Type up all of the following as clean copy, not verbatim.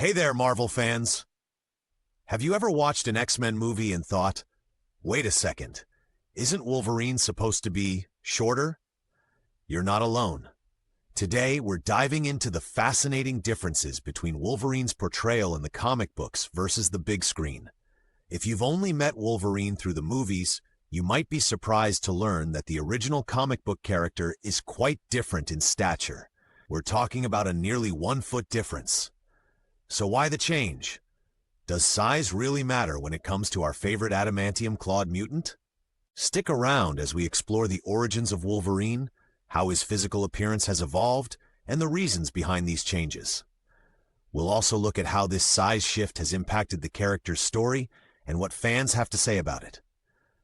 Hey there, Marvel fans! Have you ever watched an X-Men movie and thought, wait a second, isn't Wolverine supposed to be shorter? You're not alone. Today, we're diving into the fascinating differences between Wolverine's portrayal in the comic books versus the big screen. If you've only met Wolverine through the movies, you might be surprised to learn that the original comic book character is quite different in stature. We're talking about a nearly 1-foot difference. So why the change? Does size really matter when it comes to our favorite adamantium-clawed mutant? Stick around as we explore the origins of Wolverine, how his physical appearance has evolved, and the reasons behind these changes. We'll also look at how this size shift has impacted the character's story and what fans have to say about it.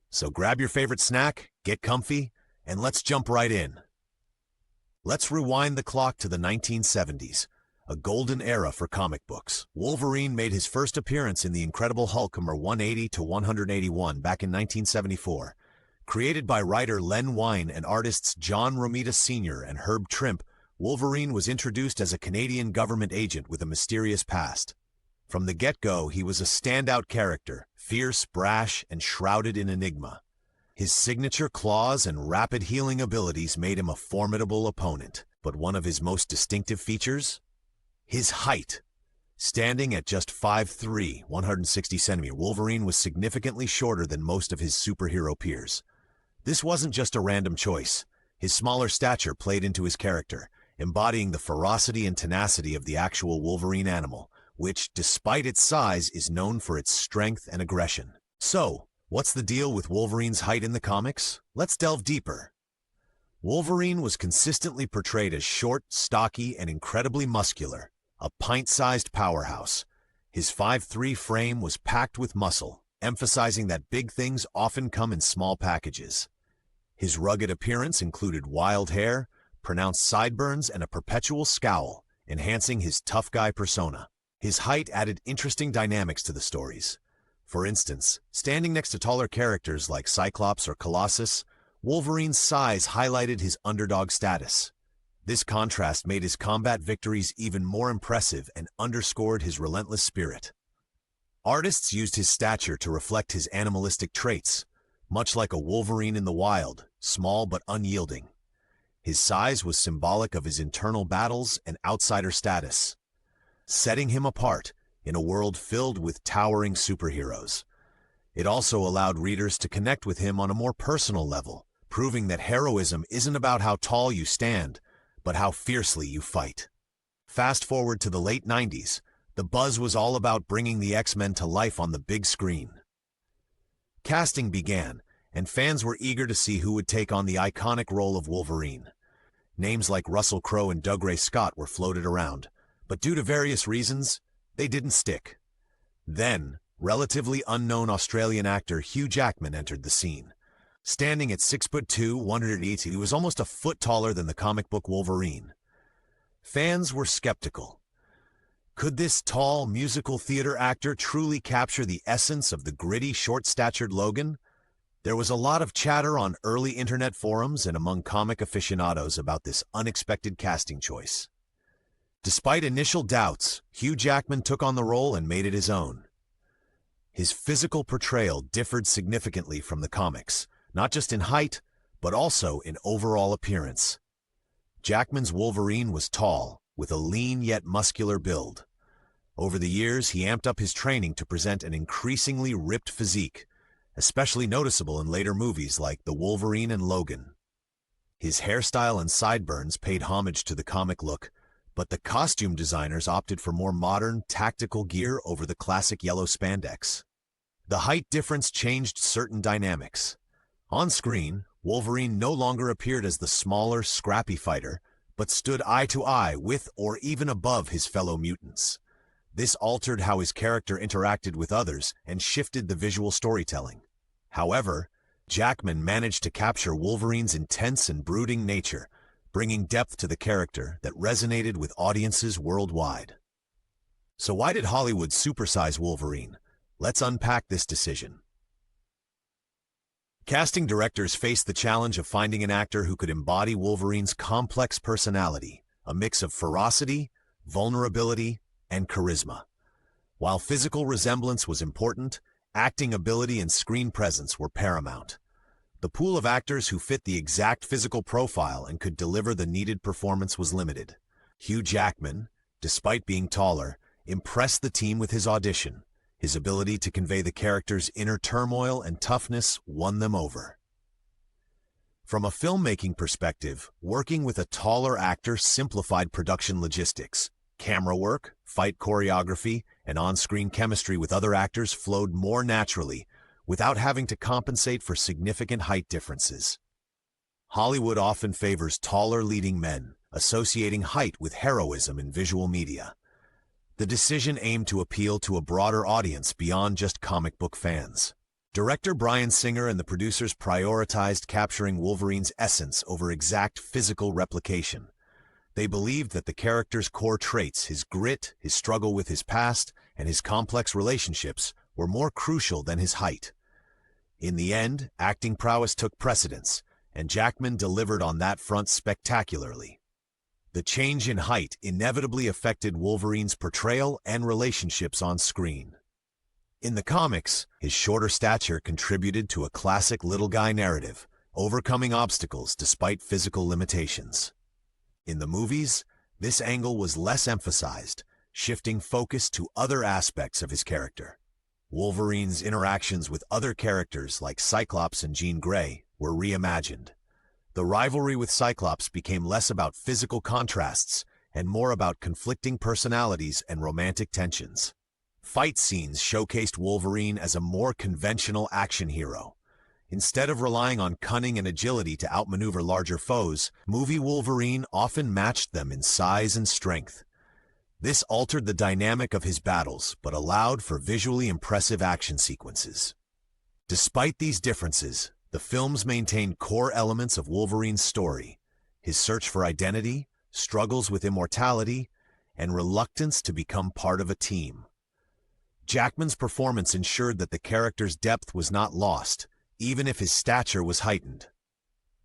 So grab your favorite snack, get comfy, and let's jump right in. Let's rewind the clock to the 1970s. A golden era for comic books. Wolverine made his first appearance in The Incredible Hulk number 180 to 181 back in 1974. Created by writer Len Wein and artists John Romita Sr. and Herb Trimpe, Wolverine was introduced as a Canadian government agent with a mysterious past. From the get-go, he was a standout character, fierce, brash, and shrouded in enigma. His signature claws and rapid healing abilities made him a formidable opponent. But one of his most distinctive features? His height. Standing at just 5'3", 160 centimeters, Wolverine was significantly shorter than most of his superhero peers. This wasn't just a random choice. His smaller stature played into his character, embodying the ferocity and tenacity of the actual Wolverine animal, which, despite its size, is known for its strength and aggression. So, what's the deal with Wolverine's height in the comics? Let's delve deeper. Wolverine was consistently portrayed as short, stocky, and incredibly muscular. A pint-sized powerhouse. His 5'3" frame was packed with muscle, emphasizing that big things often come in small packages. His rugged appearance included wild hair, pronounced sideburns, and a perpetual scowl, enhancing his tough guy persona. His height added interesting dynamics to the stories. For instance, standing next to taller characters like Cyclops or Colossus, Wolverine's size highlighted his underdog status. This contrast made his combat victories even more impressive and underscored his relentless spirit. Artists used his stature to reflect his animalistic traits, much like a Wolverine in the wild, small but unyielding. His size was symbolic of his internal battles and outsider status, setting him apart in a world filled with towering superheroes. It also allowed readers to connect with him on a more personal level, proving that heroism isn't about how tall you stand, but how fiercely you fight. Fast forward to the late 90s, the buzz was all about bringing the X-Men to life on the big screen. Casting began, and fans were eager to see who would take on the iconic role of Wolverine. Names like Russell Crowe and Dougray Scott were floated around, but due to various reasons, they didn't stick. Then, relatively unknown Australian actor Hugh Jackman entered the scene. Standing at 6'2", 180, he was almost a foot taller than the comic book Wolverine. Fans were skeptical. Could this tall musical theater actor truly capture the essence of the gritty, short-statured Logan? There was a lot of chatter on early internet forums and among comic aficionados about this unexpected casting choice. Despite initial doubts, Hugh Jackman took on the role and made it his own. His physical portrayal differed significantly from the comics, not just in height, but also in overall appearance. Jackman's Wolverine was tall, with a lean yet muscular build. Over the years, he amped up his training to present an increasingly ripped physique, especially noticeable in later movies like The Wolverine and Logan. His hairstyle and sideburns paid homage to the comic look, but the costume designers opted for more modern, tactical gear over the classic yellow spandex. The height difference changed certain dynamics. On screen, Wolverine no longer appeared as the smaller, scrappy fighter, but stood eye to eye with or even above his fellow mutants. This altered how his character interacted with others and shifted the visual storytelling. However, Jackman managed to capture Wolverine's intense and brooding nature, bringing depth to the character that resonated with audiences worldwide. So why did Hollywood supersize Wolverine? Let's unpack this decision. Casting directors faced the challenge of finding an actor who could embody Wolverine's complex personality, a mix of ferocity, vulnerability, and charisma. While physical resemblance was important, acting ability and screen presence were paramount. The pool of actors who fit the exact physical profile and could deliver the needed performance was limited. Hugh Jackman, despite being taller, impressed the team with his audition. His ability to convey the character's inner turmoil and toughness won them over. From a filmmaking perspective, working with a taller actor simplified production logistics. Camera work, fight choreography, and on-screen chemistry with other actors flowed more naturally, without having to compensate for significant height differences. Hollywood often favors taller leading men, associating height with heroism in visual media. The decision aimed to appeal to a broader audience beyond just comic book fans. Director Bryan Singer and the producers prioritized capturing Wolverine's essence over exact physical replication. They believed that the character's core traits, his grit, his struggle with his past, and his complex relationships, were more crucial than his height. In the end, acting prowess took precedence, and Jackman delivered on that front spectacularly. The change in height inevitably affected Wolverine's portrayal and relationships on screen. In the comics, his shorter stature contributed to a classic little guy narrative, overcoming obstacles despite physical limitations. In the movies, this angle was less emphasized, shifting focus to other aspects of his character. Wolverine's interactions with other characters like Cyclops and Jean Grey were reimagined. The rivalry with Cyclops became less about physical contrasts and more about conflicting personalities and romantic tensions. Fight scenes showcased Wolverine as a more conventional action hero. Instead of relying on cunning and agility to outmaneuver larger foes, movie Wolverine often matched them in size and strength. This altered the dynamic of his battles, but allowed for visually impressive action sequences. Despite these differences, the films maintained core elements of Wolverine's story: his search for identity, struggles with immortality, and reluctance to become part of a team. Jackman's performance ensured that the character's depth was not lost, even if his stature was heightened.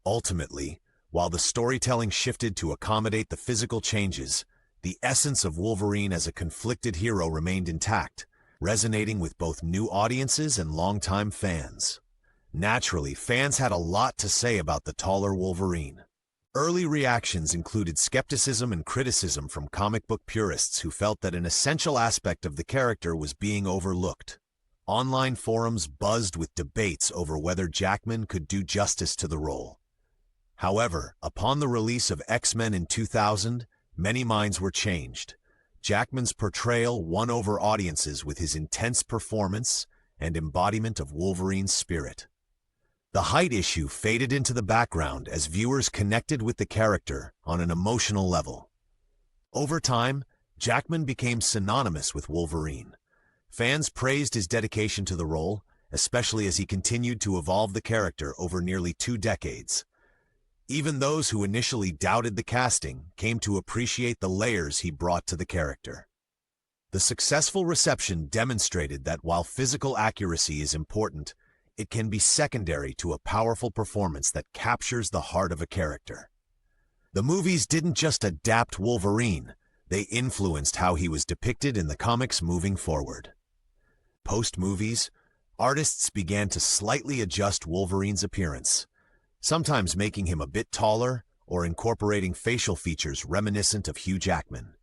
Ultimately, while the storytelling shifted to accommodate the physical changes, the essence of Wolverine as a conflicted hero remained intact, resonating with both new audiences and longtime fans. Naturally, fans had a lot to say about the taller Wolverine. Early reactions included skepticism and criticism from comic book purists who felt that an essential aspect of the character was being overlooked. Online forums buzzed with debates over whether Jackman could do justice to the role. However, upon the release of X-Men in 2000, many minds were changed. Jackman's portrayal won over audiences with his intense performance and embodiment of Wolverine's spirit. The height issue faded into the background as viewers connected with the character on an emotional level. Over time, Jackman became synonymous with Wolverine. Fans praised his dedication to the role, especially as he continued to evolve the character over nearly 2 decades. Even those who initially doubted the casting came to appreciate the layers he brought to the character. The successful reception demonstrated that while physical accuracy is important, it can be secondary to a powerful performance that captures the heart of a character. The movies didn't just adapt Wolverine, they influenced how he was depicted in the comics moving forward. Post-movies, artists began to slightly adjust Wolverine's appearance, sometimes making him a bit taller or incorporating facial features reminiscent of Hugh Jackman.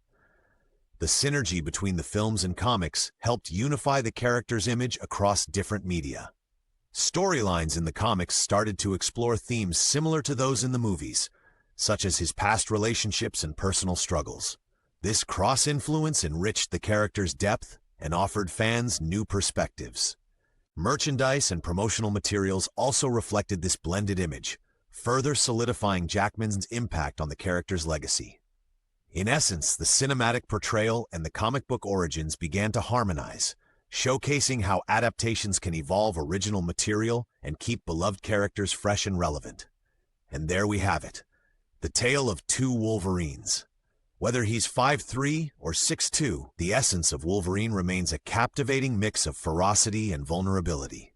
The synergy between the films and comics helped unify the character's image across different media. Storylines in the comics started to explore themes similar to those in the movies, such as his past relationships and personal struggles. This cross-influence enriched the character's depth and offered fans new perspectives. Merchandise and promotional materials also reflected this blended image, further solidifying Jackman's impact on the character's legacy. In essence, the cinematic portrayal and the comic book origins began to harmonize, showcasing how adaptations can evolve original material and keep beloved characters fresh and relevant. And there we have it, the tale of 2 Wolverines. Whether he's 5'3" or 6'2", the essence of Wolverine remains a captivating mix of ferocity and vulnerability.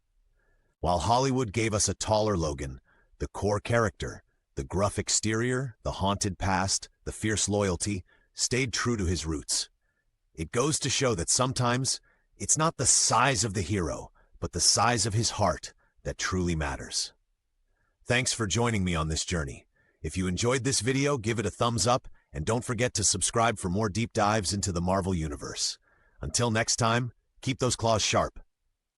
While Hollywood gave us a taller Logan, the core character, the gruff exterior, the haunted past, the fierce loyalty, stayed true to his roots. It goes to show that sometimes it's not the size of the hero, but the size of his heart that truly matters. Thanks for joining me on this journey. If you enjoyed this video, give it a thumbs up, and don't forget to subscribe for more deep dives into the Marvel Universe. Until next time, keep those claws sharp.